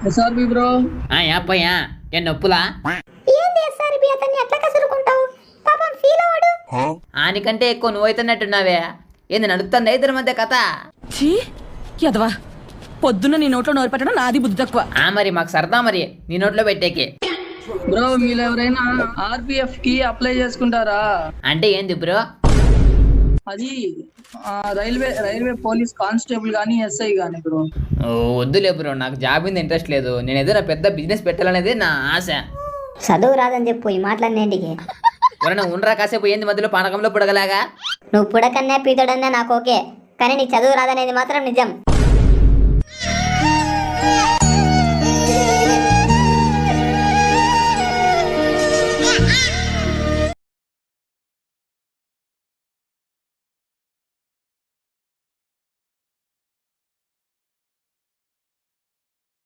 SRB bro. యాపయ్యా ఏం నొప్పులా? ఏంది SRB అతన్ని అట్లా కసురుకుంటావు? పాపం ఫీల్ అవ్వడు. ఆనికంటే ఎక్కువ నువ్వైతున్నట్టున్నావే. ఏంది నడుస్తుందా ఇద్దరి మధ్య కథ? ఛీ యదవా, పొద్దున్న నీ నోట్లో నోరు పెట్టడం నాది బుద్ధి తక్కువ. మరి మాకు సరదా మరి నీ నోట్లో పెట్టేకి. బ్రో మీరు ఎవరైనా ఆర్పిఎఫ్ కి అప్లై చేసుకుంటారా? అంటే ఏంది బ్రో? అది రైల్వే పోలీస్ కానిస్టేబుల్ గానీ ఎస్ఐ గానీ బ్రో. ఓ వద్దులే బ్రో, నాకు జాబ్ మీద ఇంట్రెస్ట్ లేదు. నేను ఏదైనా పెద్ద బిజినెస్ పెట్టాలనేది నా ఆశ. చదువు రాదని చెప్పు ఈ మాట్లాడినేంటికి. ఎవరైనా ఉండరా కాసేపు, ఏంది మధ్యలో పానకంలో పుడగలాగా? నువ్వు పుడకన్నా పీతడన్నా నాకు ఓకే, కానీ నీకు చదువు రాదనేది మాత్రం నిజం.